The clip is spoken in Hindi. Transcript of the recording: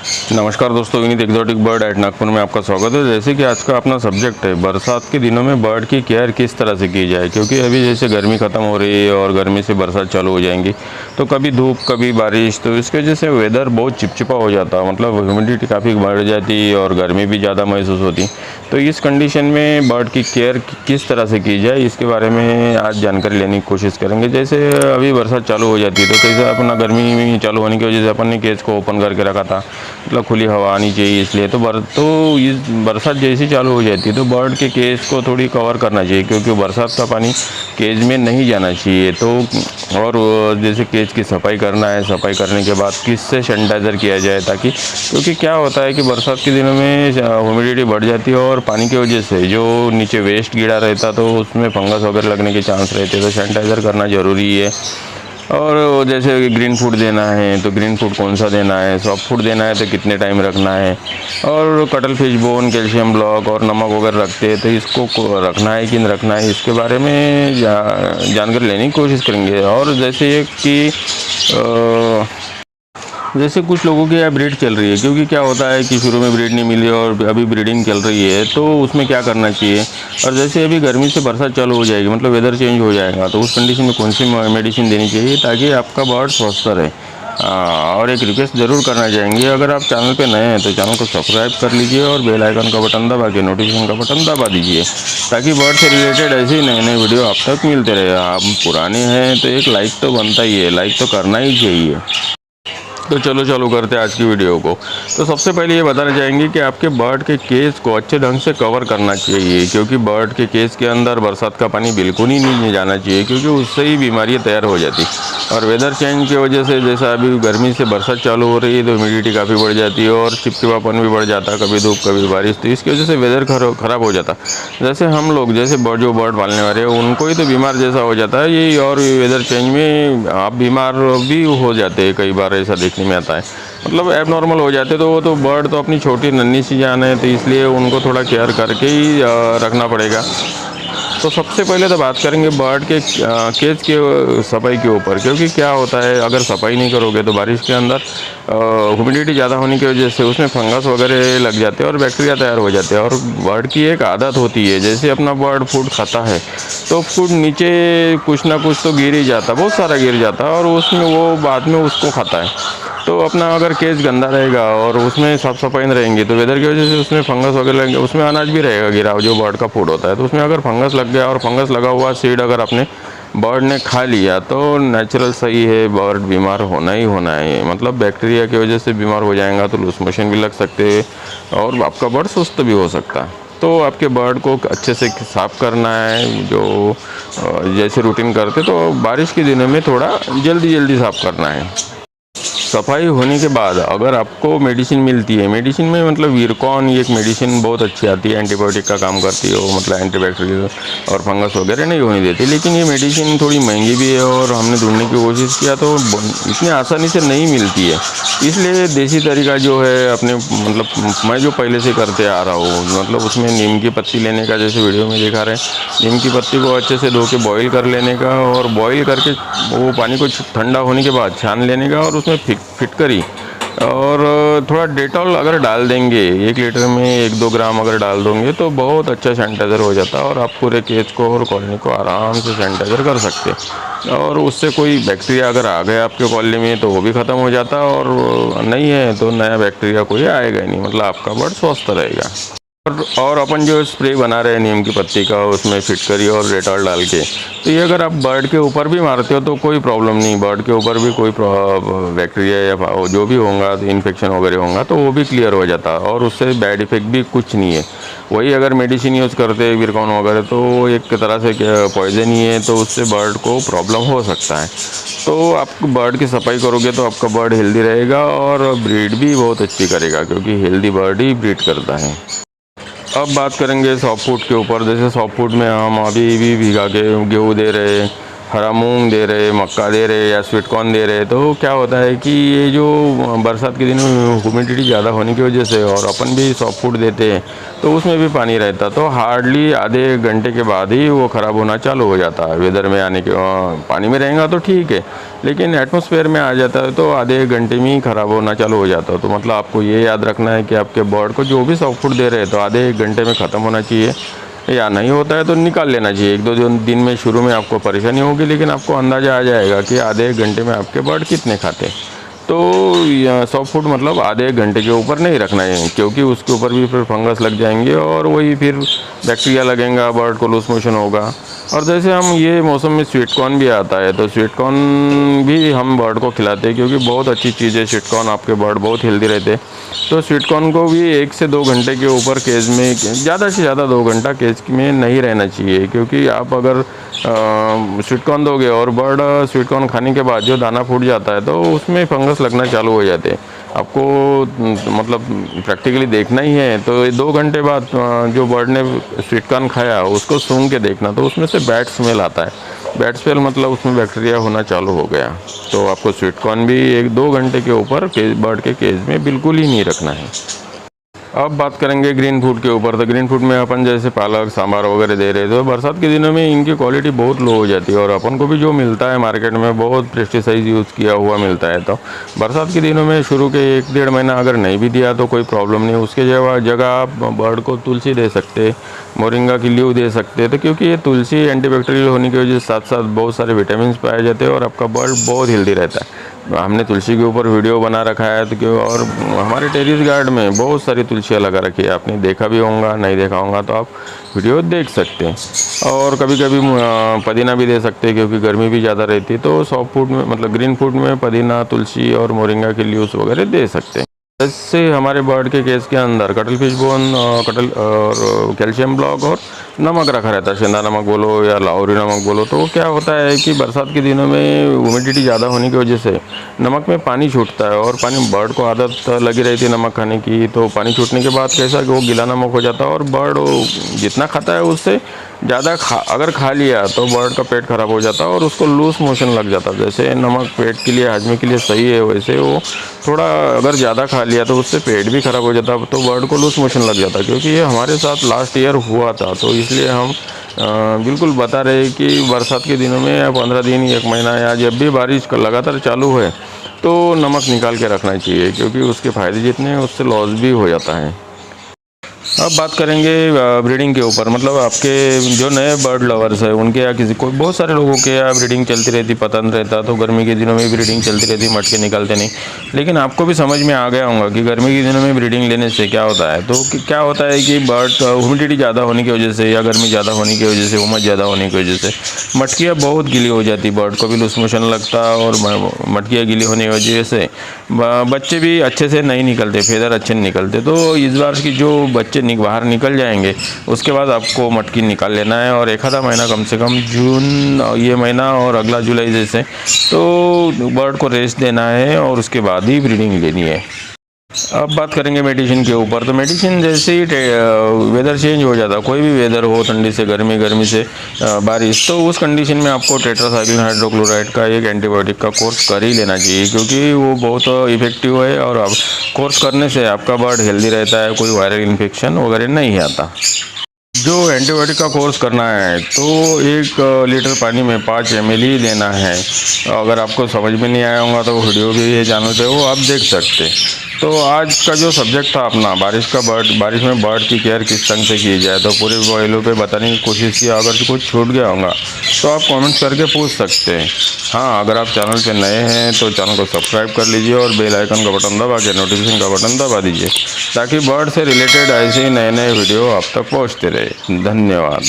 नमस्कार दोस्तों, Vineet exotic bird at Nagpur में आपका स्वागत है। जैसे कि आज का अपना सब्जेक्ट है बरसात के दिनों में बर्ड की केयर किस तरह से की जाए, क्योंकि अभी जैसे गर्मी ख़त्म हो रही है और गर्मी से बरसात चालू हो जाएंगी, तो कभी धूप कभी बारिश, तो इसकी वजह से वेदर बहुत चिपचिपा हो जाता है, मतलब ह्यूमिडिटी काफ़ी बढ़ जाती और गर्मी भी ज़्यादा महसूस होती। तो इस कंडीशन में बर्ड की केयर किस तरह से की जाए, इसके बारे में आज जानकारी लेने की कोशिश करेंगे। जैसे अभी बरसात चालू हो जाती है तो कैसे अपना गर्मी चालू होने की वजह से अपन ने केज को ओपन करके रखा था, मतलब खुली हवा आनी चाहिए इसलिए। तो इस बरसात जैसी चालू हो जाती है तो बर्ड के केज को थोड़ी कवर करना चाहिए, क्योंकि बरसात का पानी केज में नहीं जाना चाहिए। तो और जैसे केज की सफाई करना है, सफाई करने के बाद किससे सैनिटाइज़र किया जाए, ताकि क्योंकि क्या होता है कि बरसात के दिनों में ह्यूमिडिटी बढ़ जाती है और पानी की वजह से जो नीचे वेस्ट गिरा रहता तो उसमें फंगस वगैरह लगने के चांस रहते, तो सैनिटाइज़र करना ज़रूरी है। और जैसे ग्रीन फूड देना है तो ग्रीन फूड कौन सा देना है, सॉफ्ट फूड देना है तो कितने टाइम रखना है, और cuttle fish bone, calcium block और नमक वगैरह रखते हैं तो इसको रखना है कि नहीं रखना है, इसके बारे में जानकारी लेने की कोशिश करेंगे। और जैसे कि जैसे कुछ लोगों की यहाँ ब्रीड चल रही है, क्योंकि क्या होता है कि शुरू में ब्रीड नहीं मिली और अभी ब्रीडिंग चल रही है, तो उसमें क्या करना चाहिए। और जैसे अभी गर्मी से बरसात चालू हो जाएगी, मतलब वेदर चेंज हो जाएगा, तो उस कंडीशन में कौन सी मेडिसिन देनी चाहिए ताकि आपका बर्ड स्वस्थ रहे। और एक रिक्वेस्ट ज़रूर करना चाहेंगे, अगर आप चैनल पे नए हैं तो चैनल को सब्सक्राइब कर लीजिए और बेल आइकन का बटन दबा के नोटिफिकेशन का बटन दबा दीजिए, ताकि बर्ड से रिलेटेड ऐसे ही नए नए वीडियो आप तक मिलते रहे। आप पुराने हैं तो एक लाइक तो बनता ही है, लाइक तो करना ही चाहिए। तो चलो चालू करते हैं आज की वीडियो को। तो सबसे पहले ये बताना चाहेंगे कि आपके बर्ड के केज को अच्छे ढंग से कवर करना चाहिए, क्योंकि बर्ड के केज के अंदर बरसात का पानी बिल्कुल ही नहीं जाना चाहिए, क्योंकि उससे ही बीमारियाँ तैयार हो जाती। और वेदर चेंज की वजह से जैसा अभी गर्मी से बरसात चालू हो रही है तो ह्यूमिडिटी काफ़ी बढ़ जाती है और चिपचिपापन भी बढ़ जाता है, कभी धूप कभी बारिश, तो इसकी वजह से वेदर ख़राब हो जाता। जैसे हम लोग जैसे जो बर्ड पालने वाले हैं उनको ही तो बीमार जैसा हो जाता है ये, और वेदर चेंज में आप बीमार भी हो जाते हैं, कई बार ऐसा देखने में आता है, मतलब एबनॉर्मल हो जाते। तो वो तो बर्ड तो अपनी छोटी नन्ही सी जान है, तो इसलिए उनको थोड़ा केयर करके ही रखना पड़ेगा। तो सबसे पहले तो बात करेंगे बर्ड के केज के सफाई के ऊपर, क्योंकि क्या होता है अगर सफाई नहीं करोगे तो बारिश के अंदर ह्यूमिडिटी ज़्यादा होने की वजह से उसमें फंगस वगैरह लग जाते हैं और बैक्टीरिया तैयार हो जाते हैं। और बर्ड की एक आदत होती है, जैसे अपना बर्ड फूड खाता है तो फूड नीचे कुछ ना कुछ तो गिर ही जाता, बहुत सारा गिर जाता है, और उसमें वो बाद में उसको खाता है। तो अपना अगर केज गंदा रहेगा और उसमें साफ सफाई नहीं रहेंगी तो वेदर की वजह से उसमें फंगस वगैरह लगेंगे, उसमें अनाज भी रहेगा गिरा जो बर्ड का फूड होता है, तो उसमें अगर फंगस लग गया और फंगस लगा हुआ सीड अगर अपने बर्ड ने खा लिया तो नेचुरल सही है, बर्ड बीमार होना ही होना है, मतलब बैक्टीरिया की वजह से बीमार हो जाएगा तो लूज मोशन भी लग सकते हैं और आपका बर्ड सुस्त भी हो सकता है। तो आपके बर्ड को अच्छे से साफ़ करना है, जो जैसे रूटीन करते तो बारिश के दिनों में थोड़ा जल्दी साफ़ करना है। सफाई होने के बाद अगर आपको मेडिसिन मिलती है, मेडिसिन में मतलब वीरकॉन एक मेडिसिन बहुत अच्छी आती है, एंटीबायोटिक का काम करती है वो, मतलब एंटीबैक्टीरियल और फंगस वगैरह नहीं होने देती, लेकिन ये मेडिसिन थोड़ी महंगी भी है और हमने ढूंढने की कोशिश किया तो इतनी आसानी से नहीं मिलती है। इसलिए देसी तरीका जो है अपने, मतलब मैं जो पहले से करते आ रहा हूँ, मतलब उसमें नीम की पत्ती लेने का, जैसे वीडियो में दिखा रहे हैं, नीम की पत्ती को अच्छे से धो के बॉईल कर लेने का, और बॉईल करके वो पानी को ठंडा होने के बाद छान लेने का, और उसमें फिटकरी और थोड़ा डेटॉल अगर डाल देंगे, 1 लीटर में 1-2 ग्राम अगर डाल दोगे तो बहुत अच्छा सैनिटाइज़र हो जाता है और आप पूरे केज को और कॉलोनी को आराम से सैनिटाइज़र कर सकते हैं। और उससे कोई बैक्टीरिया अगर आ गया आपके कॉलोनी में तो वो भी ख़त्म हो जाता है, और नहीं है तो नया बैक्टीरिया कोई आएगा ही नहीं, मतलब आपका बर्ड स्वस्थ रहेगा। और अपन जो स्प्रे बना रहे हैं नीम की पत्ती का, उसमें फिटकरी और डेटॉल डाल के, तो ये अगर आप बर्ड के ऊपर भी मारते हो तो कोई प्रॉब्लम नहीं, बर्ड के ऊपर भी कोई बैक्टीरिया या जो भी होगा इन्फेक्शन वगैरह होगा तो वो भी क्लियर हो जाता है, और उससे बैड इफेक्ट भी कुछ नहीं है। वही अगर मेडिसिन यूज़ करते हैं वीरकॉन वगैरह तो एक तरह से पॉइजन ही है, तो उससे बर्ड को प्रॉब्लम हो सकता है। तो आप बर्ड की सफाई करोगे तो आपका बर्ड हेल्दी रहेगा और ब्रीड भी बहुत अच्छी करेगा, क्योंकि हेल्दी बर्ड ही ब्रीड करता है। अब बात करेंगे सॉफ्ट फूड के ऊपर। जैसे सॉफ्ट फूड में हम अभी भी भिगा के गेहूँ दे रहे हैं, हरा मूंग दे रहे, मक्का दे रहे या स्वीट कॉर्न दे रहे, तो क्या होता है कि ये जो बरसात के दिनों में ह्यूमिडिटी ज़्यादा होने की वजह से, और अपन भी सॉफ्ट फूड देते हैं तो उसमें भी पानी रहता, तो हार्डली आधे घंटे के बाद ही वो ख़राब होना चालू हो जाता है। वेदर में आने के पानी में रहेगा तो ठीक है, लेकिन एटमॉस्फेयर में आ जाता है तो आधे घंटे में ही ख़राब होना चालू हो जाता है। तो मतलब आपको ये याद रखना है कि आपके बर्ड को जो भी सॉफ्ट फूड दे रहे हैं तो आधे एक घंटे में ख़त्म होना चाहिए, या नहीं होता है तो निकाल लेना चाहिए। एक दो दिन में शुरू में आपको परेशानी होगी, लेकिन आपको अंदाज़ा आ जाएगा कि आधे एक घंटे में आपके बर्ड कितने खाते हैं। तो सॉफ्ट फूड मतलब आधे एक घंटे के ऊपर नहीं रखना है, क्योंकि उसके ऊपर भी फिर फंगस लग जाएंगे और वही फिर बैक्टीरिया लगेगा, बर्ड को लूज मोशन होगा। और जैसे हम ये मौसम में स्वीट कॉर्न भी आता है, तो स्वीट कॉर्न भी हम बर्ड को खिलाते हैं, क्योंकि बहुत अच्छी चीज़ है स्वीट कॉर्न, आपके बर्ड बहुत हेल्दी रहते हैं। तो स्वीट कॉर्न को भी 1 से 2 घंटे के ऊपर केज में, ज़्यादा से ज़्यादा 2 घंटा केज में नहीं रहना चाहिए, क्योंकि आप अगर स्वीट कॉर्न दोगे और बर्ड स्वीट कॉर्न खाने के बाद जो दाना फूट जाता है तो उसमें फंगस लगना चालू हो जाते हैं। आपको मतलब प्रैक्टिकली देखना ही है, तो 2 घंटे बाद जो बर्ड ने स्वीट कॉर्न खाया उसको सूंघ के देखना, तो उसमें से बैड स्मेल आता है। बैड स्मेल मतलब उसमें बैक्टीरिया होना चालू हो गया। तो आपको स्वीट कॉर्न भी 1-2 घंटे के ऊपर बर्ड के केज में बिल्कुल ही नहीं रखना है। अब बात करेंगे ग्रीन फूड के ऊपर। तो ग्रीन फूड में अपन जैसे पालक, सांभर वगैरह दे रहे, तो बरसात के दिनों में इनकी क्वालिटी बहुत लो हो जाती है, और अपन को भी जो मिलता है मार्केट में बहुत पेस्टिसाइड यूज़ किया हुआ मिलता है। तो बरसात के दिनों में शुरू के 1-1.5 महीना अगर नहीं भी दिया तो कोई प्रॉब्लम नहीं, उसके जगह आप बर्ड को तुलसी दे सकते, मोरिंगा की लीव दे सकते। तो क्योंकि ये तुलसी एंटीबैक्टीरियल होने की वजह से साथ साथ बहुत सारे विटामिन पाए जाते हैं और आपका बर्ड बहुत हेल्दी रहता है। हमने तुलसी के ऊपर वीडियो बना रखा है, तो क्यों, और हमारे टेरिस गार्ड में बहुत सारी तुलसियाँ लगा रखी है, आपने देखा भी होगा, नहीं देखा होगा तो आप वीडियो देख सकते हैं। और कभी कभी पुदीना भी दे सकते हैं, क्योंकि गर्मी भी ज़्यादा रहती है, तो सॉफ्ट फूड में मतलब ग्रीन फूड में पुदीना, तुलसी और मोरिंगा की लीव्स वगैरह दे सकते हैं। जैसे हमारे बर्ड के केस के अंदर कटल फिश बोन, कटल और कैल्शियम ब्लॉक और नमक रखा रहता है, सेंधा नमक बोलो या लाहौरी नमक बोलो। तो क्या होता है कि बरसात के दिनों में ह्यूमिडिटी ज़्यादा होने की वजह से नमक में पानी छूटता है, और पानी बर्ड को आदत लगी रहती है नमक खाने की, तो पानी छूटने के बाद कैसा कि वो गीला नमक हो जाता है, और बर्ड जितना खाता है उससे ज़्यादा अगर खा लिया तो बर्ड का पेट खराब हो जाता है और उसको लूज मोशन लग जाता है। जैसे नमक पेट के लिए, हाजमे के लिए सही है, वैसे वो थोड़ा अगर ज़्यादा खा लिया तो उससे पेट भी खराब हो जाता, तो बर्ड को लूज मोशन लग जाता। क्योंकि ये हमारे साथ लास्ट ईयर हुआ था, तो इसलिए हम बिल्कुल बता रहे हैं कि बरसात के दिनों में या 15 दिन, 1 महीना, या जब भी बारिश लगातार चालू है तो नमक निकाल के रखना चाहिए, क्योंकि उसके फ़ायदे जितने हैं उससे लॉस भी हो जाता है। अब बात करेंगे ब्रीडिंग के ऊपर। मतलब आपके जो नए बर्ड लवर्स है उनके यहाँ किसी को, बहुत सारे लोगों के यहाँ ब्रीडिंग चलती रहती, पतंग रहता, तो गर्मी के दिनों में ब्रीडिंग चलती रहती, मटके निकलते नहीं। लेकिन आपको भी समझ में आ गया होगा कि गर्मी के दिनों में ब्रीडिंग लेने से क्या होता है। तो क्या होता है कि बर्ड ह्यूमिडिटी ज़्यादा होने की वजह से, या गर्मी ज़्यादा होने की वजह से, उमस ज़्यादा होने की वजह से मटकियाँ बहुत गीली हो जाती, बर्ड को भी लूज मोशन लगता, और मटकियाँ गीली होने की वजह से बच्चे भी अच्छे से नहीं निकलते, फेदर अच्छे नहीं निकलते। तो इस बार की जो बच्चे बाहर निकल जाएंगे उसके बाद आपको मटकी निकाल लेना है, और 1 आधा महीना कम से कम जून ये महीना और अगला जुलाई जैसे, तो बर्ड को रेस्ट देना है और उसके बाद ही ब्रीडिंग लेनी है। अब बात करेंगे मेडिसिन के ऊपर। तो मेडिसिन जैसे ही वेदर चेंज हो जाता, कोई भी वेदर हो, ठंडी से गर्मी, गर्मी से बारिश, तो उस कंडीशन में आपको टेट्रासाइक्लिन हाइड्रोक्लोराइड का एक एंटीबायोटिक का कोर्स कर ही लेना चाहिए, क्योंकि वो बहुत इफेक्टिव है, और अब कोर्स करने से आपका बर्ड हेल्दी रहता है, कोई वायरल इन्फेक्शन वगैरह नहीं आता। जो एंटीबायोटिक का कोर्स करना है तो 1 लीटर पानी में 5 ml ही देना है। अगर आपको समझ में नहीं आया होगा तो वीडियो भी ये चैनल पे वो आप देख सकते। तो आज का जो सब्जेक्ट था अपना बारिश में बर्ड की केयर किस ढंग से की जाए, तो पूरे पहलू पे बताने की कोशिश की। अगर कुछ छूट गया होगा तो आप कमेंट करके पूछ सकते हैं। हाँ, अगर आप चैनल पे नए हैं तो चैनल को सब्सक्राइब कर लीजिए और बेल आइकन का बटन दबा के नोटिफिकेशन का बटन दबा दीजिए, ताकि बर्ड से रिलेटेड ऐसे ही नए नए वीडियो आप तक पहुँचते रहे। धन्यवाद।